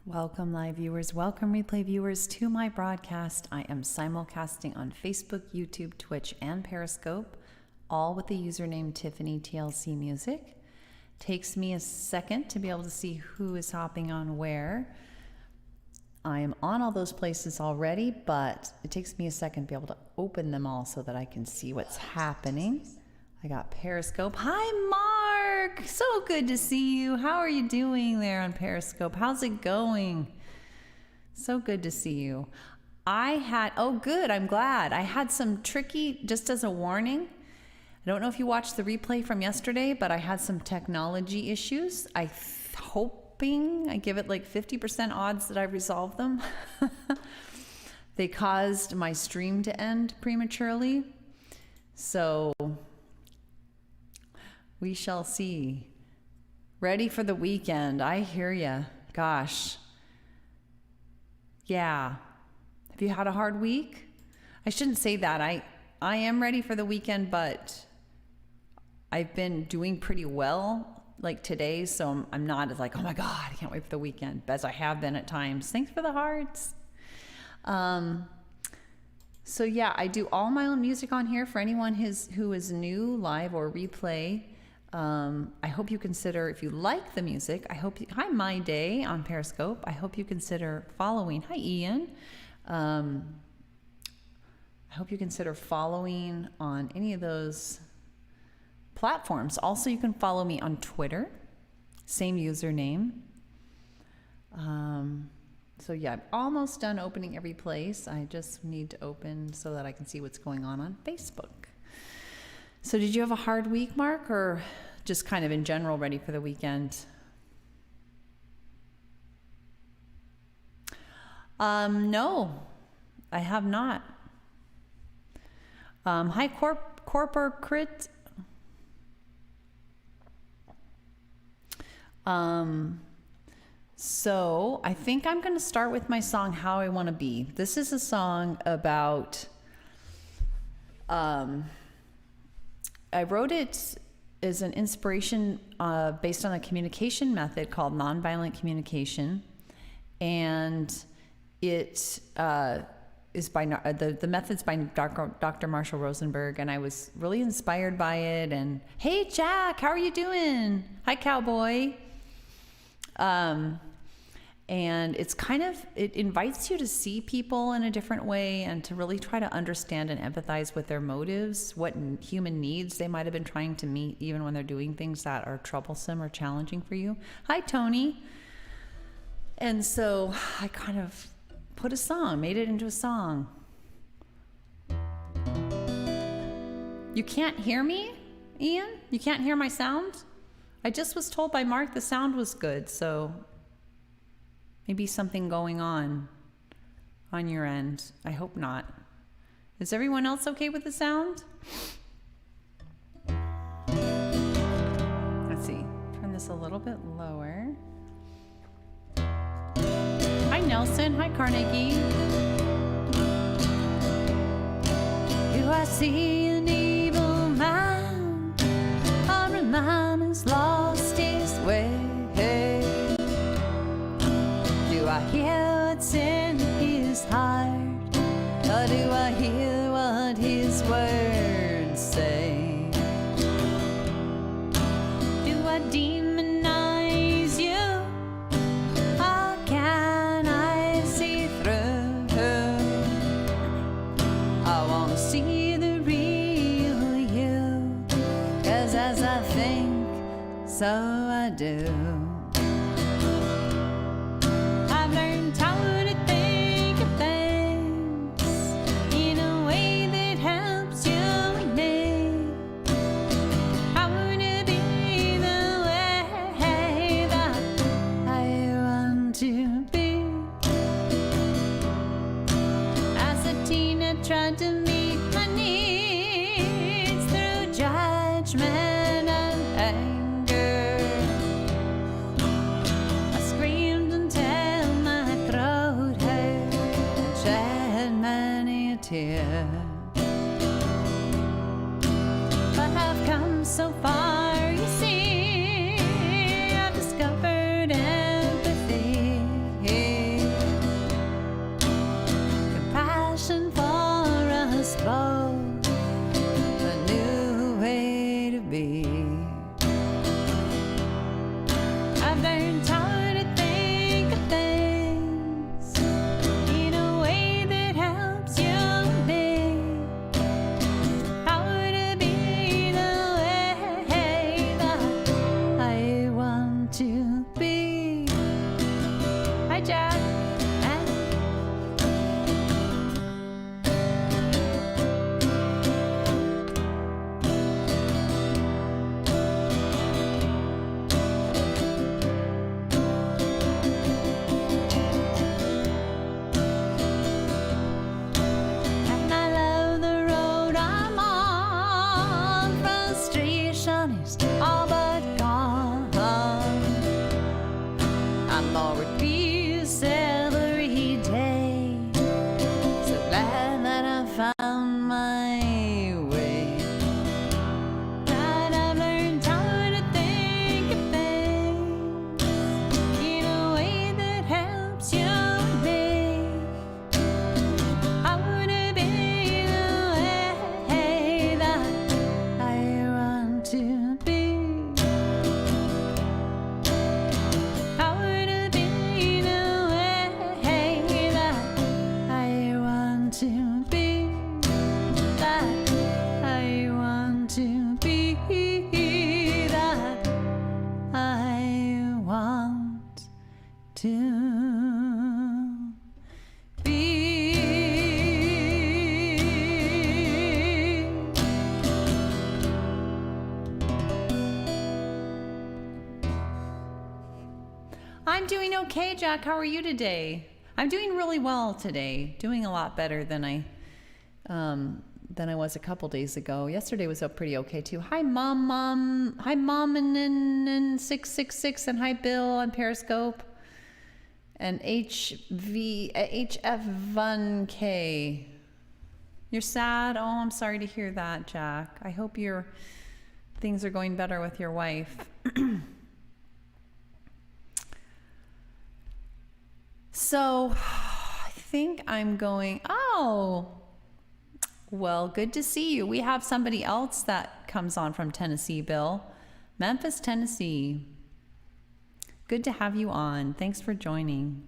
Welcome, live viewers. Welcome, replay viewers, to my broadcast. I am simulcasting on Facebook, YouTube, Twitch, and Periscope, all with the username Tiffany TLC Music. Takes me a second to be able to see who is hopping on where. I am on all those places already, but it takes me a second to be able to open them all so that I can see what's happening. I got Periscope. Hi, Mark. So good to see you. How are you doing there on Periscope? How's it going? So good to see you. Oh, good. I'm glad. I had some tricky, just as a warning. I don't know if you watched the replay from yesterday, but I had some technology issues. I give it like 50% odds that I resolve them. They caused my stream to end prematurely. So we shall see. Ready for the weekend. I hear ya. Gosh. Yeah. Have you had a hard week? I shouldn't say that. I am ready for the weekend, but I've been doing pretty well like today, so I'm not as like, oh my God, I can't wait for the weekend, as I have been at times. Thanks for the hearts. So yeah, I do all my own music on here for anyone who is new, live or replay. I hope you consider, if you like the music, hi My Day on Periscope. I hope you consider following. Hi Ian. I hope you consider following on any of those platforms. Also, you can follow me on Twitter, same username. So yeah, I'm almost done opening every place. I just need to open so that I can see what's going on Facebook. So did you have a hard week, Mark, or just kind of in general ready for the weekend? No, I have not. Hi, Corporate. So I think I'm going to start with my song, How I Want to Be. This is a song about, I wrote it as an inspiration based on a communication method called nonviolent communication. And it is by, the method's by Dr. Marshall Rosenberg. And I was really inspired by it. And hey, Jack, how are you doing? Hi, Cowboy. And it's it invites you to see people in a different way and to really try to understand and empathize with their motives, what human needs they might have been trying to meet, even when they're doing things that are troublesome or challenging for you. Hi, Tony. And so I kind of made it into a song. You can't hear me, Ian? You can't hear my sound? I just was told by Mark the sound was good, so maybe something going on your end. I hope not. Is everyone else okay with the sound? Let's see. Turn this a little bit lower. Hi, Nelson. Hi, Carnegie. Do I see an evil man? Or a man who's lost his way? Do I hear what's in his heart? Or do I hear what his words say? Do I demonize you? Or can I see through? I want to see the real you, 'cause as I think, so I do. Tried to meet my needs through judgment and anger. more at peace every day. So glad that I found my way. That I've learned how to think of things in a way that helps you and me. I wanna be the way that I want to be. I wanna be the way that I want to be. That I want to be. That I want to be. I'm doing okay, Jack. How are you today? I'm doing really well today. Doing a lot better than I was a couple days ago. Yesterday was pretty okay too. Hi, mom. Hi, mom, and 666, and hi, Bill on Periscope, and HF1K. You're sad? Oh, I'm sorry to hear that, Jack. I hope your things are going better with your wife. So, I think I'm going, oh, well, good to see you. We have somebody else that comes on from Tennessee, Bill. Memphis, Tennessee. Good to have you on. Thanks for joining.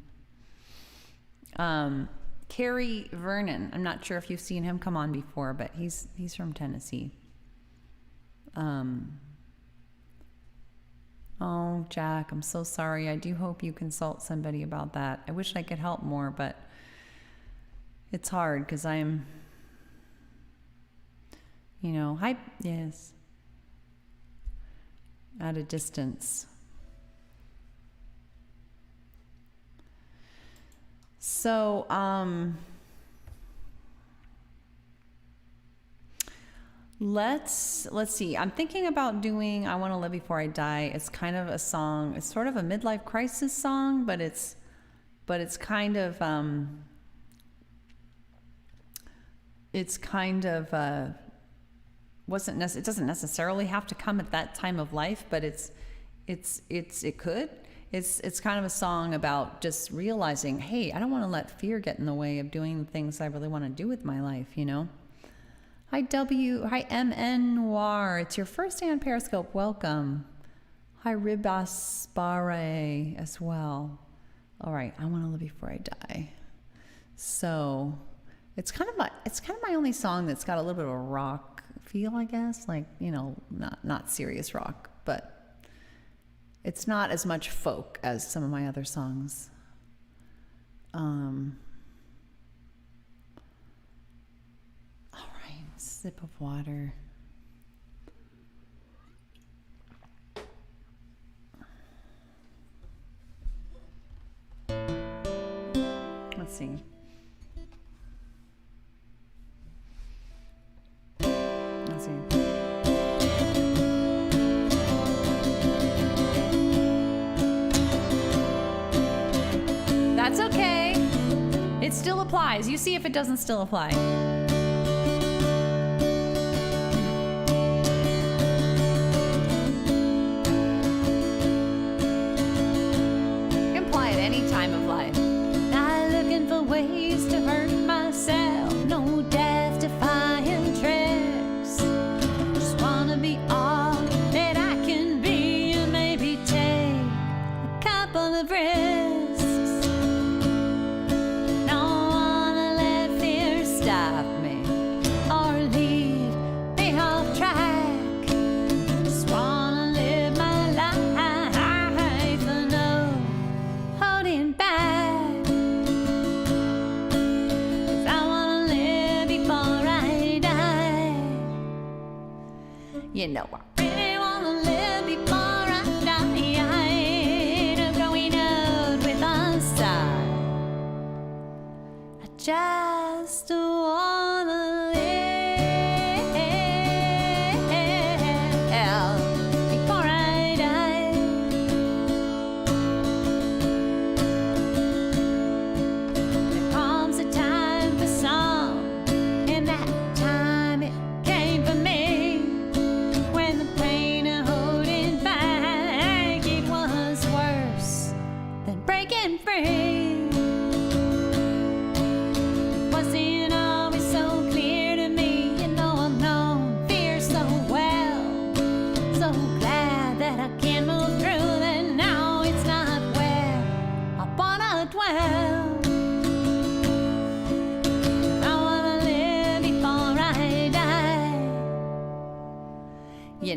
Kerry Vernon. I'm not sure if you've seen him come on before, but he's from Tennessee. Oh, Jack, I'm so sorry. I do hope you consult somebody about that. I wish I could help more, but it's hard because I'm, yes, at a distance. So, let's see. I'm thinking about doing I Want to Live Before I Die. It's kind of a song. It's sort of a midlife crisis song, but it's kind of it doesn't necessarily have to come at that time of life, but it could. It's kind of a song about just realizing, hey, I don't want to let fear get in the way of doing the things I really want to do with my life, Hi MN Noir. It's your first day on Periscope. Welcome. Hi Ribaspare as well. All right, I Want to Live Before I Die. So it's kind of my only song that's got a little bit of a rock feel, I guess. Like, not serious rock, but it's not as much folk as some of my other songs. Sip of water. Let's see. That's okay. It still applies. You see if it doesn't still apply. Ways to hurt myself, no death-defying tricks. Just wanna be all that I can be, and maybe take a couple of risks. Don't wanna let fear stop me or lead me off track. Just wanna live my life and no holding back. I really wanna live before I die. No going out with a sigh. I just wanna live before I die.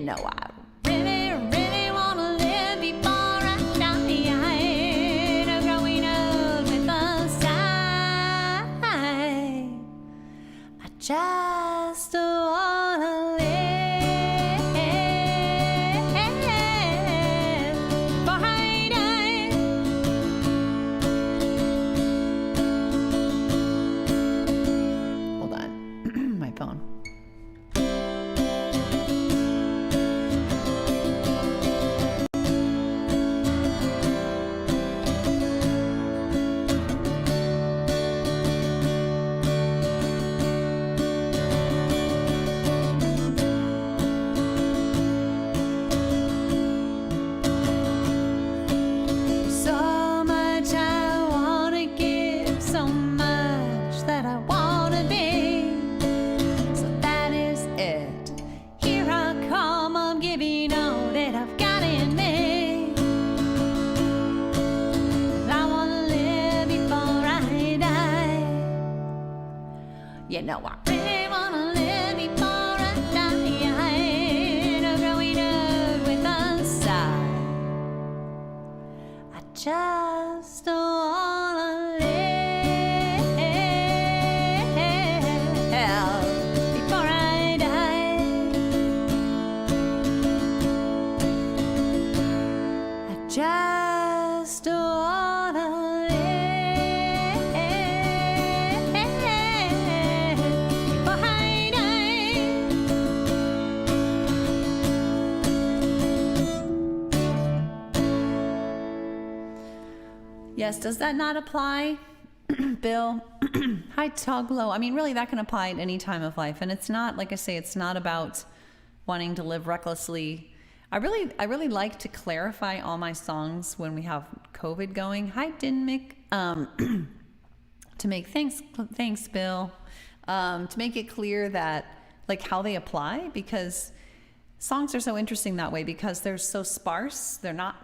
know I really, really wanna live before I die. No growing up with a sigh. I just wanna live before I die. Hold on, my phone. So much I wanna give, so much that I wanna be. So that is it. Here I come, I'm giving all that I've got in me. 'Cause I wanna live before I die. You know I really wanna live before I die. No growing up with a sigh. I just wanna live before I die. I just wanna live before I die. Yes, does that not apply, Bill? Hi, Toglo. I mean, really, that can apply at any time of life. And it's not, like I say, it's not about wanting to live recklessly. I really like to clarify all my songs when we have COVID going. Hi, Dinmick. To make, thanks, Bill. To make it clear that, like, how they apply, because songs are so interesting that way because they're so sparse. They're not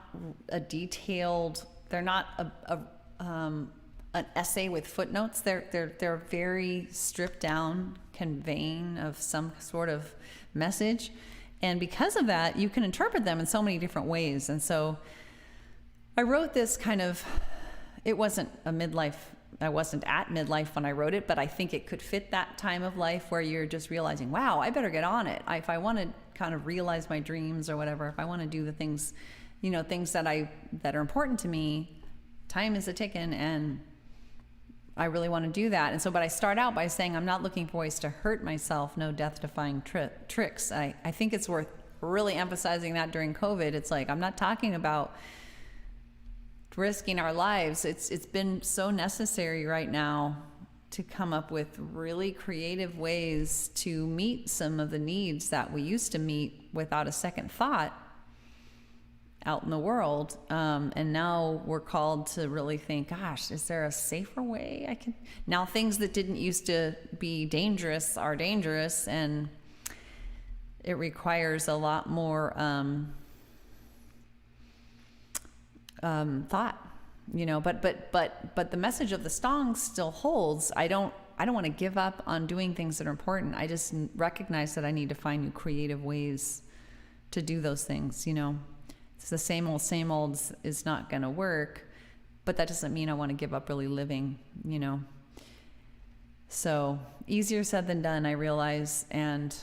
a detailed. They're not an essay with footnotes. They're very stripped down, conveying of some sort of message, and because of that, you can interpret them in so many different ways. And so, I wrote this kind of. It wasn't a midlife. I wasn't at midlife when I wrote it, but I think it could fit that time of life where you're just realizing, wow, I better get on it. If I want to kind of realize my dreams or whatever, if I want to do the things, things that are important to me, time is a ticking, and I really want to do that. And so, but I start out by saying I'm not looking for ways to hurt myself, no death-defying tricks. I think it's worth really emphasizing that during COVID. It's like, I'm not talking about risking our lives. It's been so necessary right now to come up with really creative ways to meet some of the needs that we used to meet without a second thought out in the world. And now we're called to really think, gosh, is there a safer way I can? Now things that didn't used to be dangerous are dangerous, and it requires a lot more thought, but the message of the song still holds. I don't want to give up on doing things that are important. I just recognize that I need to find new creative ways to do those things. It's the same old is not going to work, but that doesn't mean I want to give up really living, So easier said than done, I realize. And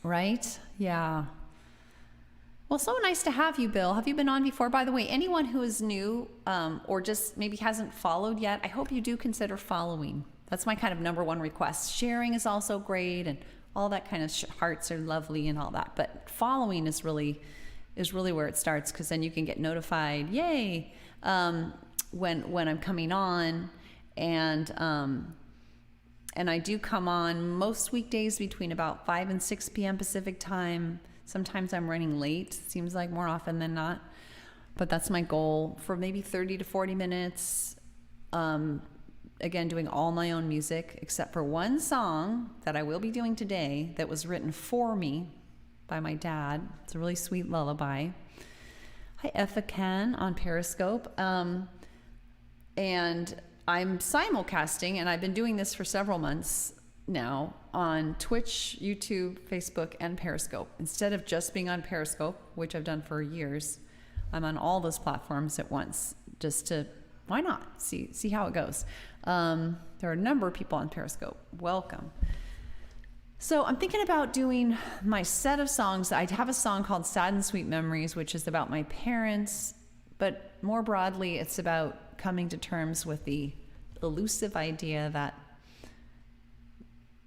right? Yeah. Well, so nice to have you, Bill. Have you been on before? By the way, anyone who is new or just maybe hasn't followed yet, I hope you do consider following. That's my kind of number one request. Sharing is also great, and all that kind of hearts are lovely and all that. But following is really where it starts, because then you can get notified, yay, when I'm coming on. And I do come on most weekdays between about 5 and 6 p.m. Pacific time. Sometimes I'm running late, seems like more often than not. But that's my goal, for maybe 30 to 40 minutes. Again, doing all my own music, except for one song that I will be doing today that was written for me by my dad. It's a really sweet lullaby. Hi, Ethican on Periscope. And I'm simulcasting, and I've been doing this for several months now on Twitch, YouTube, Facebook, and Periscope. Instead of just being on Periscope, which I've done for years, I'm on all those platforms at once, just to, why not? See how it goes. There are a number of people on Periscope. Welcome. So I'm thinking about doing my set of songs. I have a song called Sad and Sweet Memories, which is about my parents, but more broadly, it's about coming to terms with the elusive idea that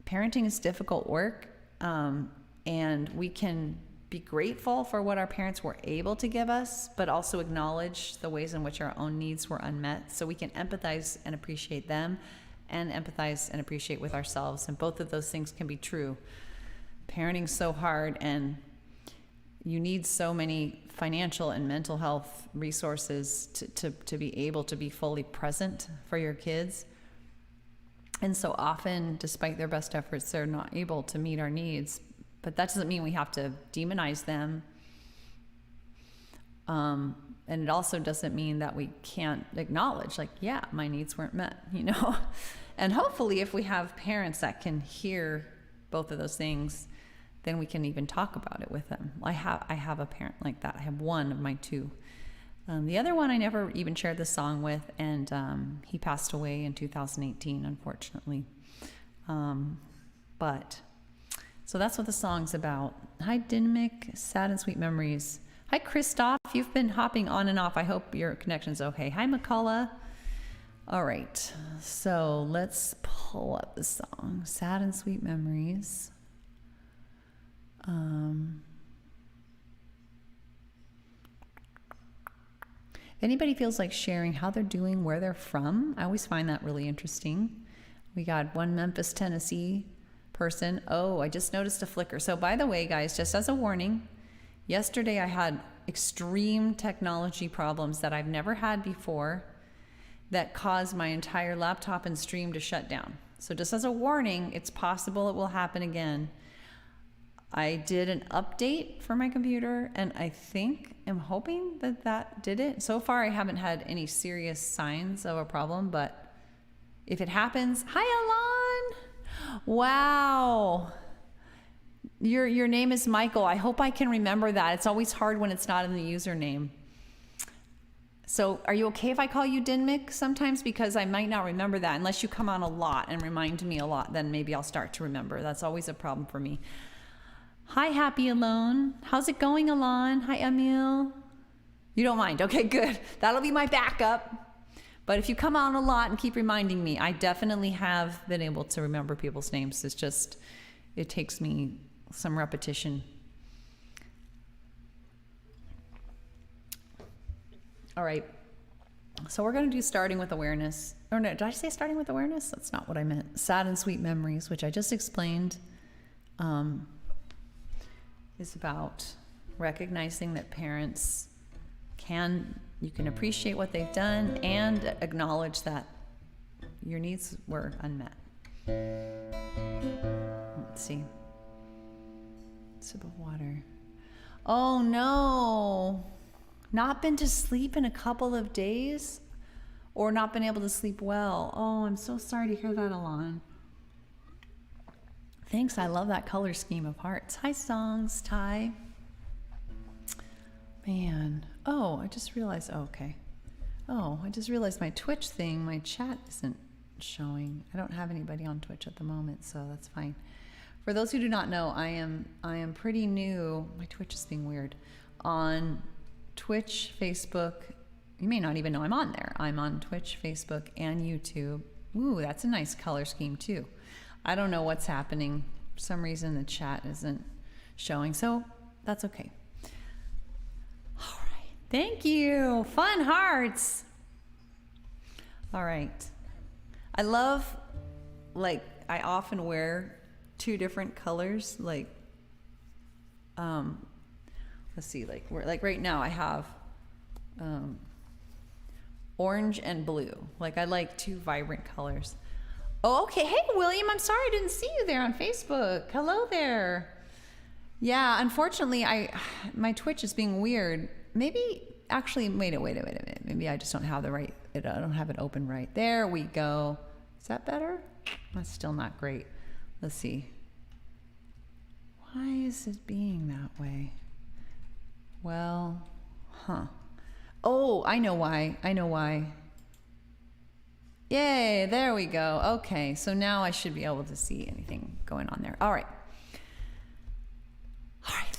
parenting is difficult work, and we can be grateful for what our parents were able to give us, but also acknowledge the ways in which our own needs were unmet, so we can empathize and appreciate them, and empathize and appreciate with ourselves. And both of those things can be true. Parenting's so hard, and you need so many financial and mental health resources to be able to be fully present for your kids. And so often, despite their best efforts, they're not able to meet our needs. But that doesn't mean we have to demonize them. And it also doesn't mean that we can't acknowledge, like, yeah, my needs weren't met, you know? And hopefully if we have parents that can hear both of those things, then we can even talk about it with them. I have a parent like that. I have one of my two. The other one I never even shared the song with, and he passed away in 2018, unfortunately. But so that's what the song's about. Hi, Dinmick, Sad and Sweet Memories. Hi, Christoph. You've been hopping on and off. I hope your connection's okay. Hi, McCullough. All right, so let's pull up the song, Sad and Sweet Memories. If anybody feels like sharing how they're doing, where they're from, I always find that really interesting. We got one Memphis, Tennessee person. Oh, I just noticed a flicker. So by the way, guys, just as a warning, yesterday I had extreme technology problems that I've never had before that caused my entire laptop and stream to shut down. So just as a warning, it's possible it will happen again. I did an update for my computer, and I'm hoping that did it. So far, I haven't had any serious signs of a problem, but if it happens, hi, Alon! Wow. Your name is Michael. I hope I can remember that. It's always hard when it's not in the username. So are you okay if I call you Dinmick sometimes? Because I might not remember that. Unless you come on a lot and remind me a lot, then maybe I'll start to remember. That's always a problem for me. Hi, Happy Alone. How's it going, Alon? Hi, Emil. You don't mind? Okay, good. That'll be my backup. But if you come on a lot and keep reminding me, I definitely have been able to remember people's names. It's just, it takes me some repetition. All right. So we're going to do starting with awareness. Or no, did I say starting with awareness? That's not what I meant. Sad and Sweet Memories, which I just explained, is about recognizing that parents you can appreciate what they've done and acknowledge that your needs were unmet. Let's see. Sip of water. Oh no. Not been to sleep in a couple of days, or not been able to sleep well. Oh, I'm so sorry to hear that, Alon. Thanks, I love that color scheme of hearts. Hi, Songs, Ty. Man, oh, I just realized, okay. Oh, I just realized my Twitch thing, my chat isn't showing. I don't have anybody on Twitch at the moment, so that's fine. For those who do not know, I am pretty new. My Twitch is being weird. On Twitch, Facebook, you may not even know I'm on there. I'm on Twitch, Facebook, and YouTube. Ooh, that's a nice color scheme too. I don't know what's happening. For some reason the chat isn't showing, so that's okay. All right, thank you. Fun hearts. All right. I love, like, I often wear two different colors, like, let's see, like right now I have orange and blue. Like, I like two vibrant colors. Oh, okay. Hey, William, I'm sorry I didn't see you there on Facebook. Hello there. Yeah, unfortunately, my Twitch is being weird. Maybe, actually, wait a minute. Maybe I just don't have I don't have it open right. There we go. Is that better? That's still not great. Let's see. Why is it being that way? Well, Oh, I know why. Yay, there we go. Okay, so now I should be able to see anything going on there. All right,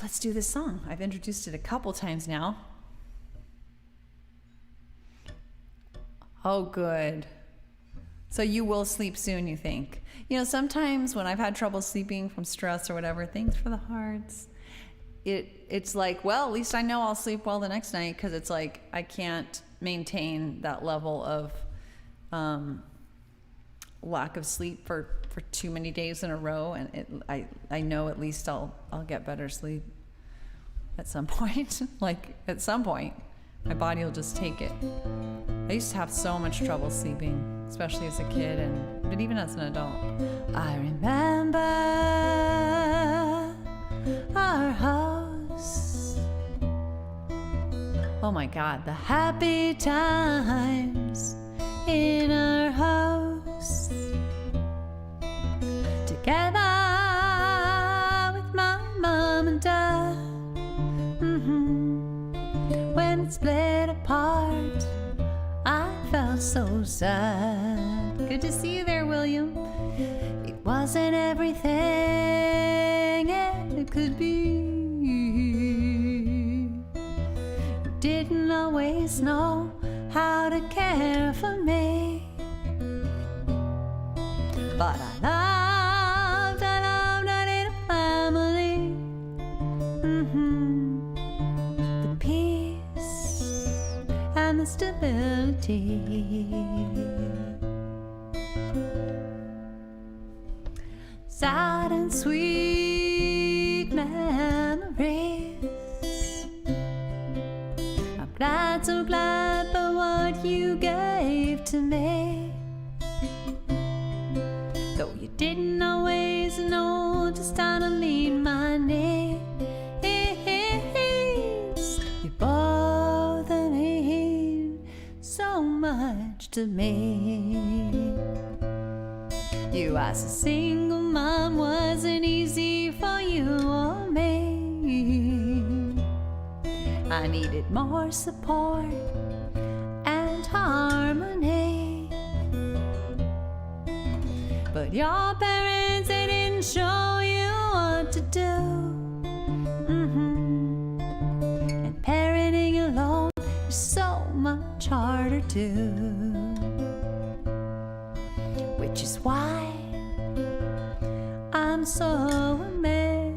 let's do this song. I've introduced it a couple times now. Oh, good. So you will sleep soon, you think? You know, sometimes when I've had trouble sleeping from stress or whatever, thanks for the hearts. It's like, well, at least I know I'll sleep well the next night, because it's like I can't maintain that level of lack of sleep for too many days in a row, and I know at least I'll get better sleep at some point. Like at some point, my body will just take it. I used to have so much trouble sleeping, especially as a kid, but even as an adult. I remember our house. Oh my God, the happy times in our house, together with my mom and dad. When it split apart, I felt so sad. Good to see you there, William. It wasn't everything it could be. You didn't always know how to care for me, but I loved our little family. The peace and the stability. Sad and sweet memories. I'm glad, so glad for what you gave to me. Though you didn't always know just how to meet my needs, you both mean so much to me. You as a single mom wasn't easy for you or me. I needed more support and harmony, but your parents, they didn't show you what to do. And parenting alone is so much harder too, which is why I'm so amazed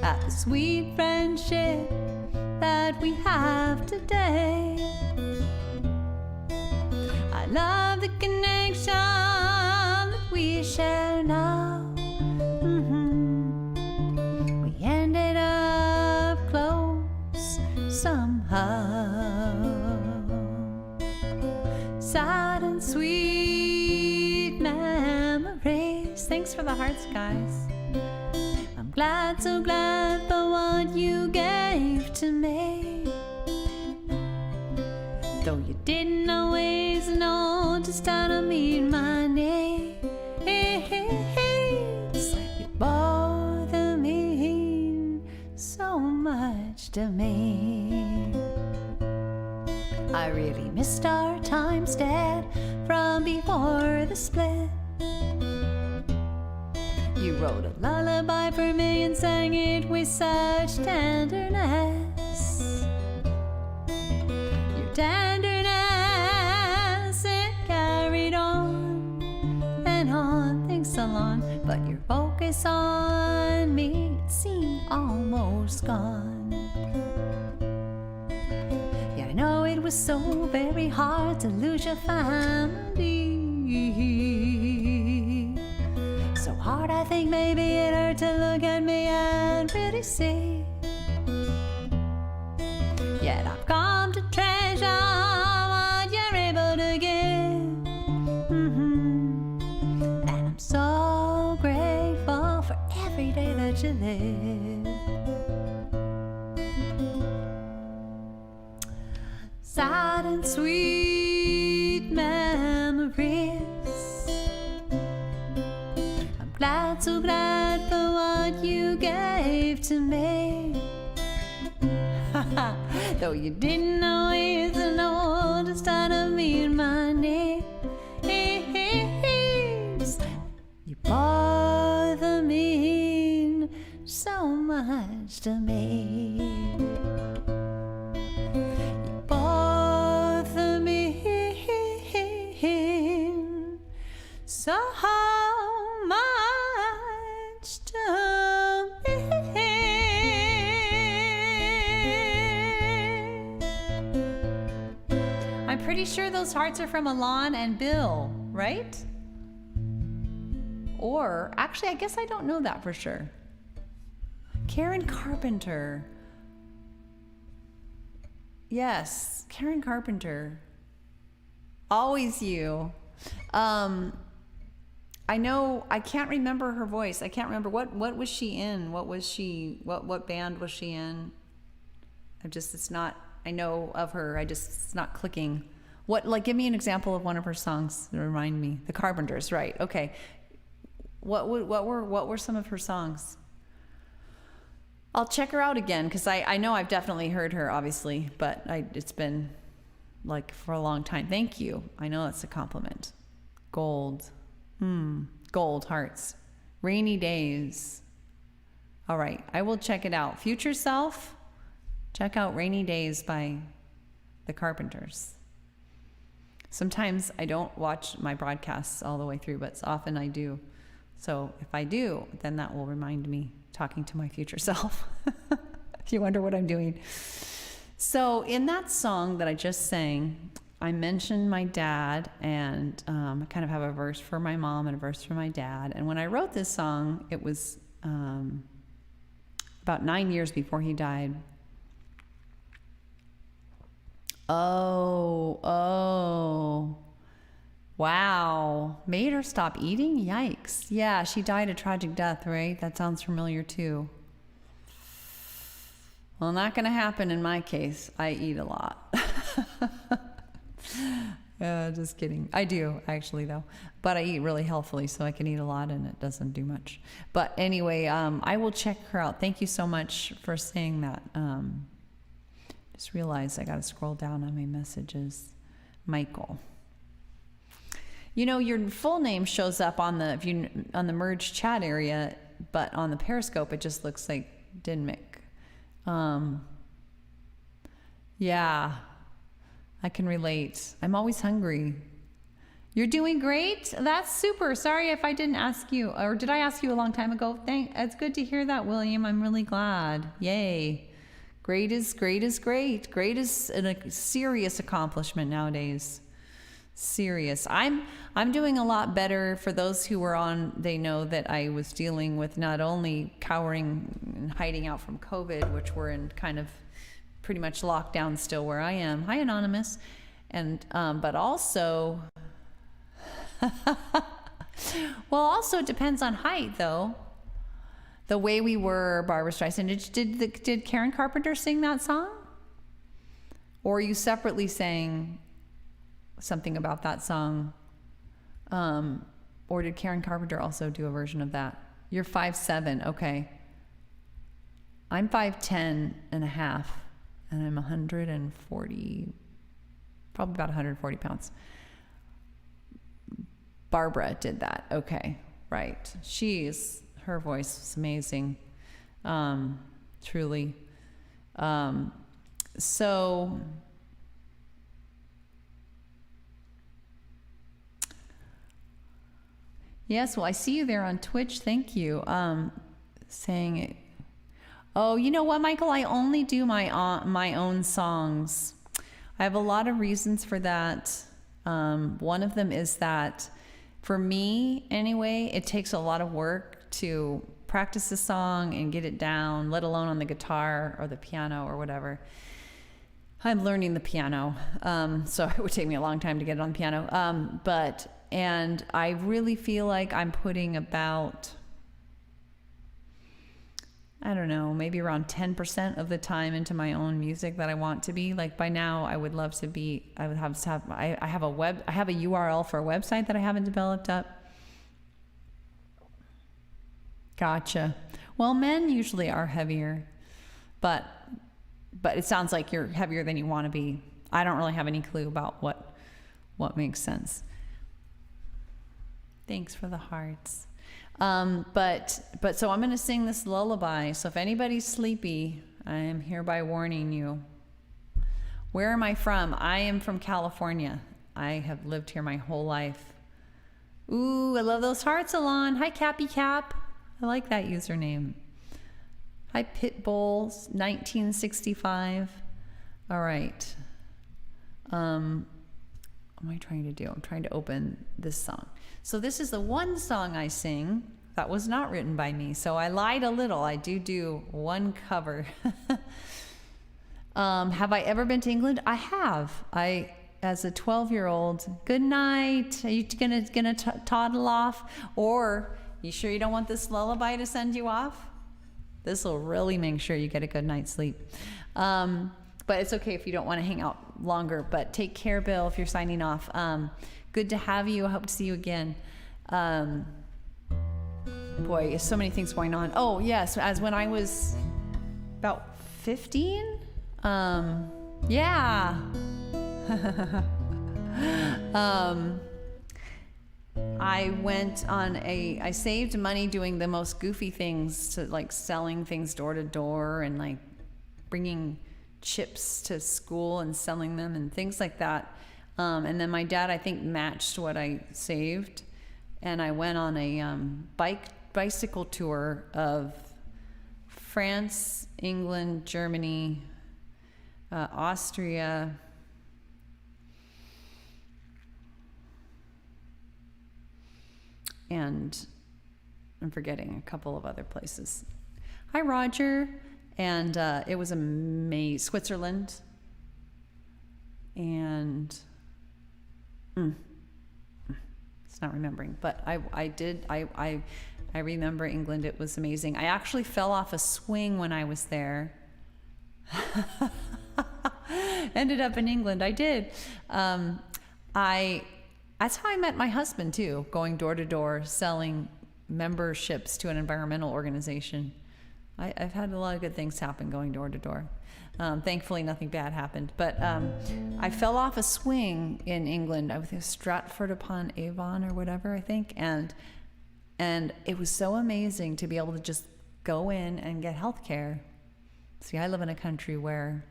at the sweet friendship that we have today. I love the connection that we share now. We ended up close somehow. Sad and sweet memories. Thanks for the hearts, guys. I'm glad, so glad for what you gave to me. Though you didn't always know just how to meet my needs, you both mean so much to me. I really missed our times, Dad, from before the split. You wrote a lullaby for me and sang it with such tenderness. Your tenderness, it carried on and on, thanks so long. But your focus on me, it seemed almost gone. Yeah, I know it was so very hard to lose your family. So hard, I think maybe it hurt to look at me and really see. Yet I've come to treasure what you're able to give. And I'm so grateful for every day that you live. Sad and sweet memories. not so glad for what you gave to me. Though you didn't always know just how to meet my needs. You bother me so much to me. You bother me so much to me. I'm pretty sure those hearts are from Alon and Bill, right? Or, actually, I guess I don't know that for sure. Karen Carpenter. Yes, Karen Carpenter. Always You. I know, I can't remember her voice. I can't remember what was she in? What band was she in? I know of her. It's not clicking. Give me an example of one of her songs to remind me. The Carpenters, right? Okay. What were some of her songs? I'll check her out again because I know I've definitely heard her, obviously, but it's been like for a long time. Thank you. I know that's a compliment. Gold. Gold hearts. Rainy Days. All right, I will check it out. Future self, check out Rainy Days by the Carpenters. Sometimes I don't watch my broadcasts all the way through, but often I do. So if I do, then that will remind me talking to my future self. If you wonder what I'm doing. So in that song that I just sang, I mentioned my dad, and I kind of have a verse for my mom and a verse for my dad. And when I wrote this song, it was about 9 years before he died. Oh, wow. Made her stop eating? Yikes. Yeah, she died a tragic death, right? That sounds familiar too. Well, not going to happen in my case. I eat a lot. Just kidding. I do, actually, though. But I eat really healthily, so I can eat a lot, and it doesn't do much. But anyway, I will check her out. Thank you so much for saying that. Just realized I got to scroll down on my messages. Michael. You know, your full name shows up on the merged chat area, but on the Periscope, it just looks like Dinmick. Yeah, I can relate. I'm always hungry. You're doing great. That's super. Sorry if I didn't ask you, or did I ask you a long time ago? It's good to hear that, William. I'm really glad. Yay. Great is great. Great is a serious accomplishment nowadays. Serious. I'm doing a lot better. For those who were on, they know that I was dealing with not only cowering and hiding out from COVID, which we're in kind of pretty much lockdown still where I am. Hi, Anonymous. And but also well, also it depends on height though. The way we were, Barbara Streisand. Did Karen Carpenter sing that song? Or you separately sang something about that song? Or did Karen Carpenter also do a version of that? You're 5'7", okay. I'm 5'10" and a half, and I'm 140, probably about 140 pounds. Barbara did that, okay, right. Her voice was amazing, truly. So yes, well, I see you there on Twitch. Thank you. Saying it. Oh, you know what, Michael? I only do my own songs. I have a lot of reasons for that. One of them is that for me, anyway, it takes a lot of work to practice a song and get it down, let alone on the guitar or the piano or whatever. I'm learning the piano, so it would take me a long time to get it on the piano. And I really feel like I'm putting about, I don't know, maybe around 10% of the time into my own music that I want to be. Like by now, I would love to be, I have a URL for a website that I haven't developed up. Gotcha. Well, men usually are heavier, but it sounds like you're heavier than you want to be. I don't really have any clue about what makes sense. Thanks for the hearts. But so I'm going to sing this lullaby. So if anybody's sleepy, I am hereby warning you. Where am I from? I am from California. I have lived here my whole life. Ooh, I love those hearts, Alon. Hi, Cappy Cap. I like that username. Hi, Pitbulls 1965. All right. What am I trying to do? I'm trying to open this song. So this is the one song I sing that was not written by me. So I lied a little. I do one cover. Have I ever been to England? I have. As a 12-year-old, good night. Are you gonna toddle off? Or you sure you don't want this lullaby to send you off? This will really make sure you get a good night's sleep. But it's okay if you don't want to hang out longer. But take care, Bill, if you're signing off. Good to have you. I hope to see you again. Boy, so many things going on. Oh, yes. As when I was about 15. Yeah. I saved money doing the most goofy things, to like selling things door to door and like bringing chips to school and selling them and things like that. And then my dad, I think, matched what I saved. And I went on a bicycle tour of France, England, Germany, Austria, and I'm forgetting a couple of other places. Hi, Roger. And it was amazing. Switzerland. And it's not remembering, but I remember England. It was amazing. I actually fell off a swing when I was there. Ended up in England. I did. That's how I met my husband too, going door to door, selling memberships to an environmental organization. I've had a lot of good things happen going door to door. Thankfully, nothing bad happened. But I fell off a swing in England. I was in Stratford upon Avon or whatever, I think. And it was so amazing to be able to just go in and get health care. See, I live in a country where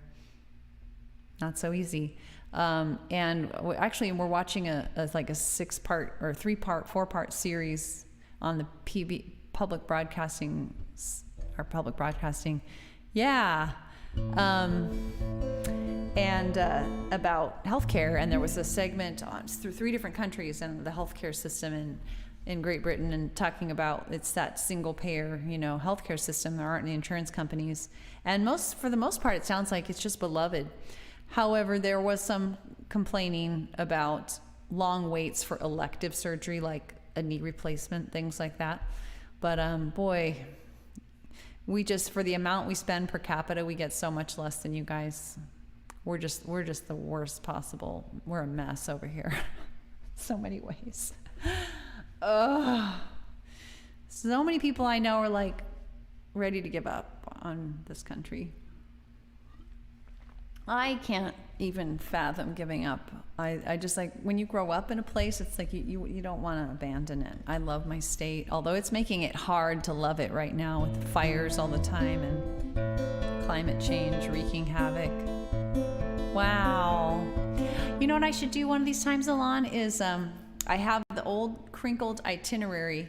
not so easy. And actually, we're watching a 6-part or 3-part, 4-part series on the public broadcasting. Yeah. And about healthcare. And there was a segment through 3 different countries and the healthcare system in Great Britain, and talking about it's that single payer, healthcare system. There aren't any insurance companies. And for the most part, it sounds like it's just beloved. However, there was some complaining about long waits for elective surgery, like a knee replacement, things like that. But boy, for the amount we spend per capita, we get so much less than you guys. We're just the worst possible. We're a mess over here. So many ways. So many people I know are like ready to give up on this country. I can't even fathom giving up. I just like, when you grow up in a place, it's like you don't want to abandon it. I love my state, although it's making it hard to love it right now with fires all the time and climate change wreaking havoc. Wow. You know what I should do one of these times, Alon, is I have the old crinkled itinerary,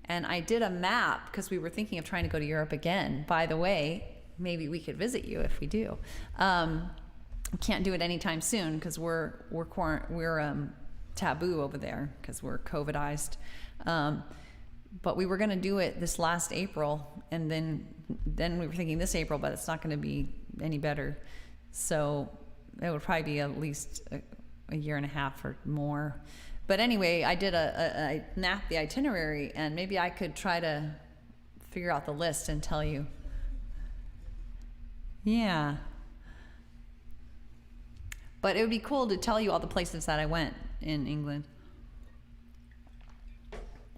and I did a map because we were thinking of trying to go to Europe again. By the way, maybe we could visit you if we do. Can't do it anytime soon because we're taboo over there because we're COVIDized. But we were going to do it this last April, and then we were thinking this April, but it's not going to be any better. So it would probably be at least a year and a half or more. But anyway, I did I mapped the itinerary, and maybe I could try to figure out the list and tell you. Yeah. But it would be cool to tell you all the places that I went in England.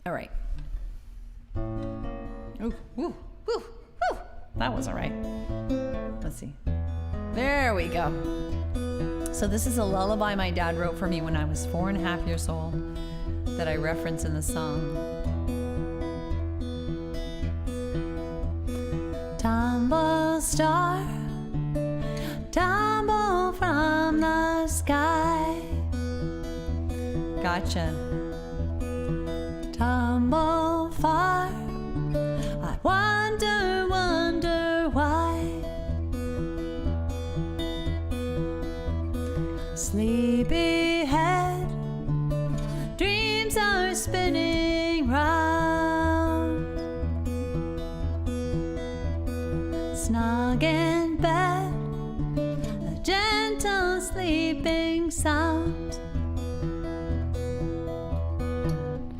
All right. Ooh, woo, woo, woo. That was all right. Let's see. There we go. So this is a lullaby my dad wrote for me when I was 4.5 years old that I reference in the song. Tumble star, tumble from the sky. Gotcha. Tumble far, I wonder, wonder why. Sleepy head, dreams are spinning round. Snug in bed, a gentle sleeping sound.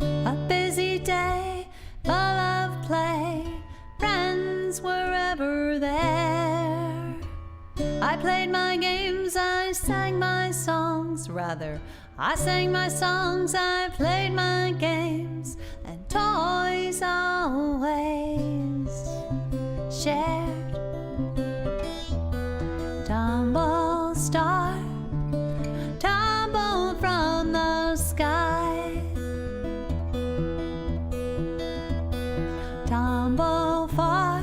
A busy day, full of play, friends were ever there. I played my games, I sang my songs, rather, I sang my songs, I played my games, and toys always shared. Tumble star, tumble from the sky. Tumble far,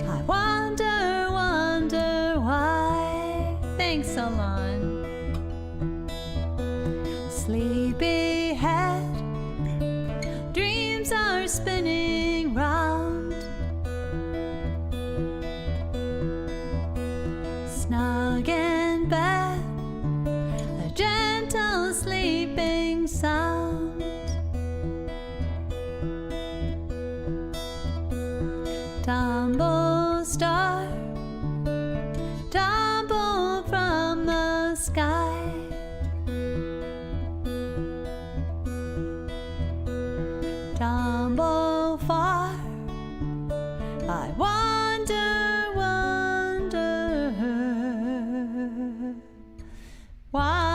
I wonder, wonder why. Thanks, Alon. Sleepy head, dreams are spinning round. Snug in bed, a gentle sleeping sound. Tumble star, tumble from the sky. Tumble far, I wonder, wonder why.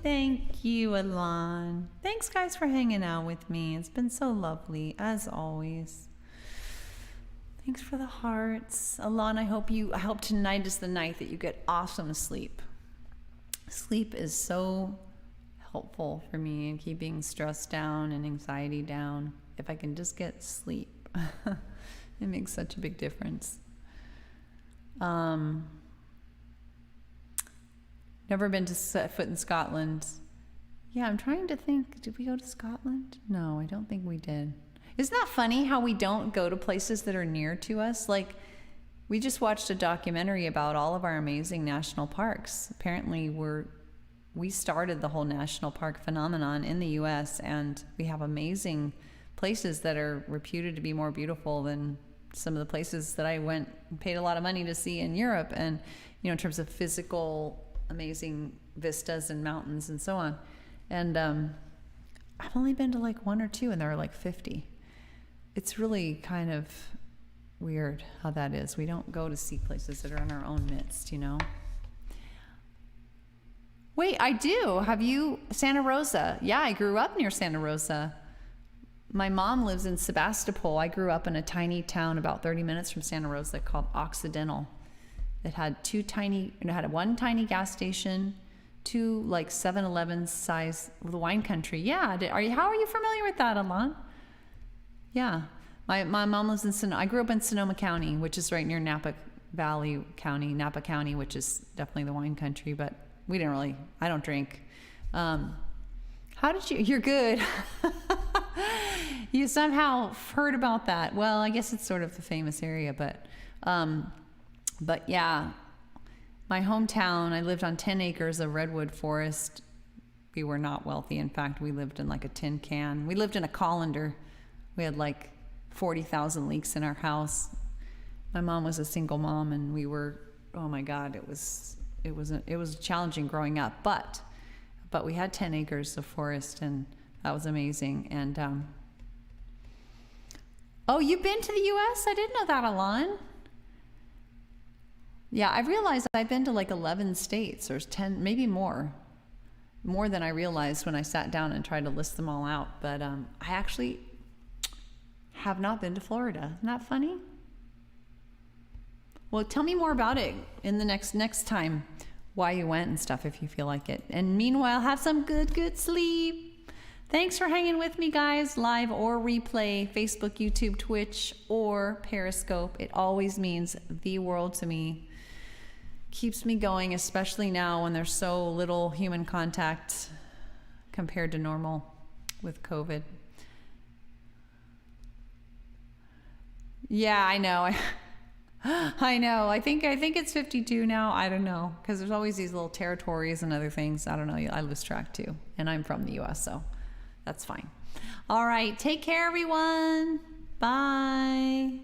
Thank you, Alon. Thanks, guys, for hanging out with me. It's been so lovely, as always. Thanks for the hearts. Alon, I hope tonight is the night that you get awesome sleep. Sleep is so helpful for me in keeping stress down and anxiety down. If I can just get sleep, it makes such a big difference. Never been to set foot in Scotland. Yeah, I'm trying to think. Did we go to Scotland? No, I don't think we did. Isn't that funny how we don't go to places that are near to us? Like, we just watched a documentary about all of our amazing national parks. Apparently, we started the whole national park phenomenon in the U.S., and we have amazing places that are reputed to be more beautiful than some of the places that I went and paid a lot of money to see in Europe. And, in terms of physical amazing vistas and mountains and so on. And I've only been to like 1 or 2, and there are like 50. It's really kind of weird how that is. We don't go to see places that are in our own midst, Wait, I do. Have you? Santa Rosa. Yeah, I grew up near Santa Rosa. My mom lives in Sebastopol. I grew up in a tiny town about 30 minutes from Santa Rosa called Occidental. It had one tiny gas station, 2 like 7-Eleven size, the wine country. Yeah. How are you familiar with that, Alon? Yeah. My mom lives in Sonoma. I grew up in Sonoma County, which is right near Napa County, which is definitely the wine country, but I don't drink. You're good. You somehow heard about that. Well, I guess it's sort of the famous area, but yeah, my hometown, I lived on 10 acres of redwood forest. We were not wealthy. In fact, we lived in like a tin can. We lived in a colander. We had like 40,000 leeks in our house. My mom was a single mom, and we were, oh my God, it was challenging growing up, but we had 10 acres of forest, and that was amazing. And Oh, you've been to the US? I didn't know that, Alon. Yeah, I realized I've been to like 11 states or 10, maybe more. More than I realized when I sat down and tried to list them all out. But I actually have not been to Florida. Isn't that funny? Well, tell me more about it in the next time, why you went and stuff if you feel like it. And meanwhile, have some good sleep. Thanks for hanging with me, guys, live or replay, Facebook, YouTube, Twitch, or Periscope. It always means the world to me. Keeps me going, especially now when there's so little human contact compared to normal with COVID. Yeah, I know. I know. I think it's 52 now. I don't know, because there's always these little territories and other things. I don't know. I lose track too, and I'm from the U.S., so that's fine. All right. Take care, everyone. Bye.